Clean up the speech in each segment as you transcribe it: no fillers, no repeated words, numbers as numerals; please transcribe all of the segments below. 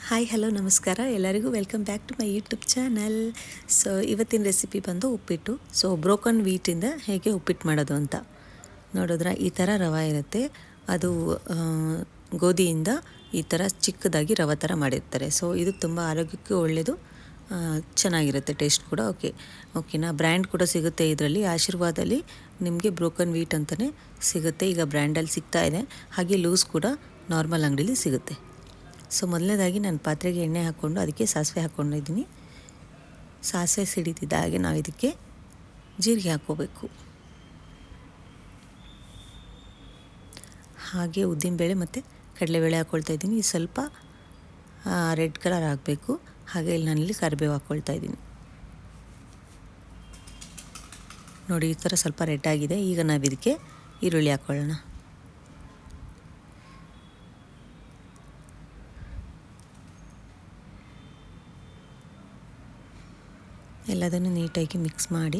Hi hello ನಮಸ್ಕಾರ ಎಲ್ಲರಿಗೂ welcome back to my YouTube channel. So ಇವತ್ತಿನ ರೆಸಿಪಿ ಬಂದು ಉಪ್ಪಿಟ್ಟು. ಸೊ ಬ್ರೋಕನ್ ವೀಟಿಂದ ಹೇಗೆ ಉಪ್ಪಿಟ್ಟು ಮಾಡೋದು ಅಂತ ನೋಡಿದ್ರೆ ಈ ಥರ ರವೆ ಇರುತ್ತೆ. ಅದು ಗೋಧಿಯಿಂದ ಈ ಥರ ಚಿಕ್ಕದಾಗಿ ರವೆ ಥರ ಮಾಡಿರ್ತಾರೆ. ಸೊ ಇದು ತುಂಬ ಆರೋಗ್ಯಕ್ಕೆ ಒಳ್ಳೆಯದು, ಚೆನ್ನಾಗಿರುತ್ತೆ, ಟೇಸ್ಟ್ ಕೂಡ ಓಕೆನಾ. ಬ್ರ್ಯಾಂಡ್ ಕೂಡ ಸಿಗುತ್ತೆ ಇದರಲ್ಲಿ. ಆಶೀರ್ವಾದಲ್ಲಿ ನಿಮಗೆ ಬ್ರೋಕನ್ ವೀಟ್ ಅಂತಲೇ ಸಿಗುತ್ತೆ, ಈಗ ಬ್ರ್ಯಾಂಡಲ್ಲಿ ಸಿಗ್ತಾ ಇದೆ. ಹಾಗೆ ಲೂಸ್ ಕೂಡ ನಾರ್ಮಲ್ ಅಂಗಡೀಲಿ ಸಿಗುತ್ತೆ. ಸೊ ಮೊದಲನೇದಾಗಿ ನಾನು ಪಾತ್ರೆಗೆ ಎಣ್ಣೆ ಹಾಕ್ಕೊಂಡು ಅದಕ್ಕೆ ಸಾಸಿವೆ ಹಾಕ್ಕೊಂಡಿದ್ದೀನಿ. ಸಾಸಿವೆ ಸಿಡಿತಿದ್ದ ಹಾಗೆ ನಾವು ಇದಕ್ಕೆ ಜೀರಿಗೆ ಹಾಕ್ಕೋಬೇಕು. ಹಾಗೆ ಉದ್ದಿನಬೇಳೆ ಮತ್ತು ಕಡಲೆಬೇಳೆ ಹಾಕ್ಕೊಳ್ತಾ ಇದ್ದೀನಿ. ಸ್ವಲ್ಪ ರೆಡ್ ಕಲರ್ ಆಗಬೇಕು. ಹಾಗೆ ಇಲ್ಲಿ ನಾನಿಲ್ಲಿ ಕರಿಬೇವು ಹಾಕ್ಕೊಳ್ತಾ ಇದ್ದೀನಿ. ನೋಡಿ, ಈ ಥರ ಸ್ವಲ್ಪ ರೆಡ್ ಆಗಿದೆ. ಈಗ ನಾವು ಇದಕ್ಕೆ ಈರುಳ್ಳಿ ಹಾಕ್ಕೊಳ್ಳೋಣ. ಎಲ್ಲದನ್ನು ನೀಟಾಗಿ ಮಿಕ್ಸ್ ಮಾಡಿ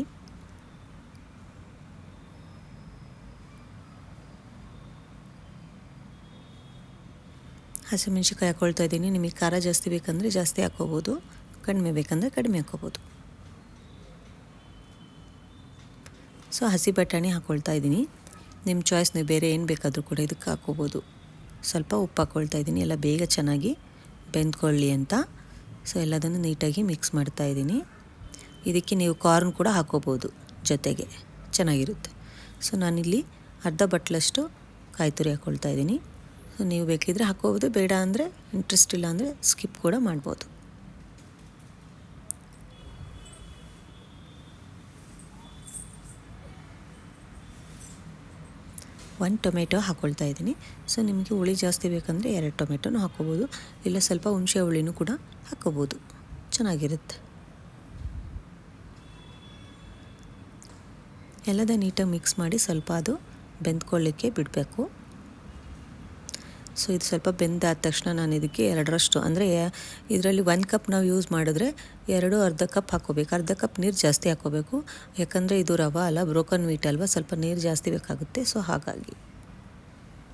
ಹಸಿಮೆಣ್ಸಿನ್ಕಾಯಿ ಹಾಕ್ಕೊಳ್ತಾ ಇದ್ದೀನಿ. ನಿಮಗೆ ಖಾರ ಜಾಸ್ತಿ ಬೇಕಂದರೆ ಜಾಸ್ತಿ ಹಾಕ್ಕೋಬೋದು, ಕಡಿಮೆ ಬೇಕಂದರೆ ಕಡಿಮೆ ಹಾಕ್ಕೋಬೋದು. ಸೊ ಹಸಿ ಬಟಾಣಿ ಹಾಕ್ಕೊಳ್ತಾ ಇದ್ದೀನಿ. ನಿಮ್ಮ ಚಾಯ್ಸ್, ನೀವು ಬೇರೆ ಏನು ಬೇಕಾದರೂ ಕೂಡ ಇದಕ್ಕೆ ಹಾಕ್ಕೋಬೋದು. ಸ್ವಲ್ಪ ಉಪ್ಪು ಹಾಕ್ಕೊಳ್ತಾ ಇದ್ದೀನಿ, ಎಲ್ಲ ಬೇಗ ಚೆನ್ನಾಗಿ ಬೆಂದ್ಕೊಳ್ಳಿ ಅಂತ. ಸೊ ಎಲ್ಲದನ್ನು ನೀಟಾಗಿ ಮಿಕ್ಸ್ ಮಾಡ್ತಾ ಇದ್ದೀನಿ. ಇದಕ್ಕೆ ನೀವು ಕಾರ್ನ್ ಕೂಡ ಹಾಕ್ಕೋಬೋದು ಜೊತೆಗೆ, ಚೆನ್ನಾಗಿರುತ್ತೆ. ಸೊ ನಾನಿಲ್ಲಿ ಅರ್ಧ ಬಟ್ಲಷ್ಟು ಕಾಯಿ ತುರಿ ಹಾಕ್ಕೊಳ್ತಾ ಇದ್ದೀನಿ. ಸೊ ನೀವು ಬೇಕಿದ್ರೆ ಹಾಕ್ಕೋಬೋದು, ಬೇಡ ಅಂದರೆ ಇಂಟ್ರೆಸ್ಟ್ ಇಲ್ಲ ಅಂದರೆ ಸ್ಕಿಪ್ ಕೂಡ ಮಾಡ್ಬೋದು. ಒಂದು ಟೊಮೆಟೊ ಹಾಕ್ಕೊಳ್ತಾ ಇದ್ದೀನಿ. ಸೊ ನಿಮಗೆ ಹುಳಿ ಜಾಸ್ತಿ ಬೇಕಂದರೆ 2 ಟೊಮೆಟೊನೂ ಹಾಕ್ಕೋಬೋದು, ಇಲ್ಲ ಸ್ವಲ್ಪ ಹುಣಸೆ ಹುಳಿನೂ ಕೂಡ ಹಾಕ್ಕೋಬೋದು, ಚೆನ್ನಾಗಿರುತ್ತೆ. ಎಲ್ಲದ ನೀಟಾಗಿ ಮಿಕ್ಸ್ ಮಾಡಿ ಸ್ವಲ್ಪ ಅದು ಬೆಂದ್ಕೊಳ್ಳಿಕ್ಕೆ ಬಿಡಬೇಕು. ಸೊ ಇದು ಸ್ವಲ್ಪ ಬೆಂದಾದ ತಕ್ಷಣ ನಾನು ಇದಕ್ಕೆ 2ರಷ್ಟು, ಅಂದರೆ ಇದರಲ್ಲಿ 1 ಕಪ್ ನಾವು ಯೂಸ್ ಮಾಡಿದ್ರೆ 2 ಅರ್ಧ ಕಪ್ ಹಾಕ್ಕೋಬೇಕು. ಅರ್ಧ ಕಪ್ ನೀರು ಜಾಸ್ತಿ ಹಾಕ್ಕೋಬೇಕು, ಯಾಕಂದರೆ ಇದು ರವೆ ಅಲ್ಲ, ಬ್ರೋಕನ್ ವೀಟ್ ಅಲ್ವಾ, ಸ್ವಲ್ಪ ನೀರು ಜಾಸ್ತಿ ಬೇಕಾಗುತ್ತೆ. ಸೊ ಹಾಗಾಗಿ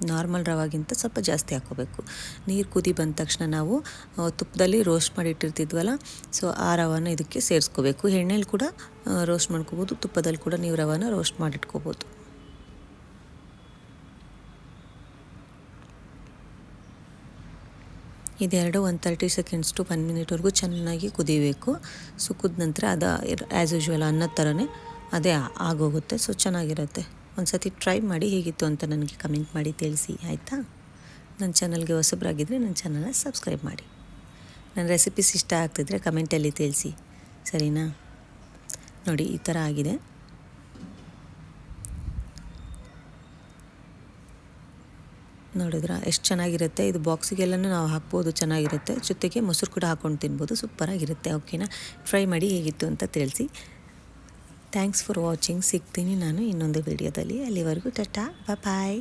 ನಾರ್ಮಲ್ ರವಾಗಿಂತ ಸ್ವಲ್ಪ ಜಾಸ್ತಿ ಹಾಕ್ಕೋಬೇಕು. ನೀರು ಕುದಿ ಬಂದ ತಕ್ಷಣ ನಾವು ತುಪ್ಪದಲ್ಲಿ ರೋಸ್ಟ್ ಮಾಡಿ ಇಟ್ಟಿರ್ತಿದ್ವಲ್ಲ, ಸೊ ಆ ರವಾನ ಇದಕ್ಕೆ ಸೇರಿಸ್ಕೋಬೇಕು. ಎಣ್ಣೆಲಿ ಕೂಡ ರೋಸ್ಟ್ ಮಾಡ್ಕೋಬೋದು, ತುಪ್ಪದಲ್ಲಿ ಕೂಡ ನೀವು ರವಾನ ರೋಸ್ಟ್ ಮಾಡಿಟ್ಕೋಬೋದು. ಇದೆರಡು 30 ಸೆಕೆಂಡ್ಸ್ ಟು 1 ಮಿನಿಟ್ವರೆಗೂ ಚೆನ್ನಾಗಿ ಕುದಿಬೇಕು. ಸೊ ಕುದ ನಂತರ ಅದು ಆ್ಯಸ್ ಯೂಶ್ವಲ್ ಅನ್ನದ ಥರನೇ ಅದೇ ಆಗೋಗುತ್ತೆ. ಸೊ ಚೆನ್ನಾಗಿರುತ್ತೆ. ಒಂದು ಸತಿ ಟ್ರೈ ಮಾಡಿ, ಹೇಗಿತ್ತು ಅಂತ ನನಗೆ ಕಮೆಂಟ್ ಮಾಡಿ ತಿಳಿಸಿ, ಆಯಿತಾ. ನನ್ನ ಚಾನಲ್ಗೆ ಹೊಸಬರಾಗಿದ್ದರೆ ನನ್ನ ಚಾನಲ್ನ ಸಬ್ಸ್ಕ್ರೈಬ್ ಮಾಡಿ. ನನ್ನ ರೆಸಿಪೀಸ್ ಇಷ್ಟ ಆಗ್ತಿದ್ರೆ ಕಮೆಂಟಲ್ಲಿ ತಿಳಿಸಿ, ಸರಿನಾ. ನೋಡಿ, ಈ ಥರ ಆಗಿದೆ. ನೋಡಿದ್ರಾ ಎಷ್ಟು ಚೆನ್ನಾಗಿರುತ್ತೆ. ಇದು ಬಾಕ್ಸಿಗೆಲ್ಲನೂ ನಾವು ಹಾಕ್ಬೋದು, ಚೆನ್ನಾಗಿರುತ್ತೆ. ಜೊತೆಗೆ ಮೊಸರು ಕೂಡ ಹಾಕ್ಕೊಂಡು ತಿನ್ಬೋದು, ಸೂಪರಾಗಿರುತ್ತೆ. ಓಕೆನಾ, ಟ್ರೈ ಮಾಡಿ, ಹೇಗಿತ್ತು ಅಂತ ತಿಳಿಸಿ. Thanks for watching. ಸಿಗ್ತೀನಿ ನಾನು ಇನ್ನೊಂದು ವಿಡಿಯೋದಲ್ಲಿ. ಅಲ್ಲಿವರೆಗೂ ಟಾಟಾ, ಬಾಯ್.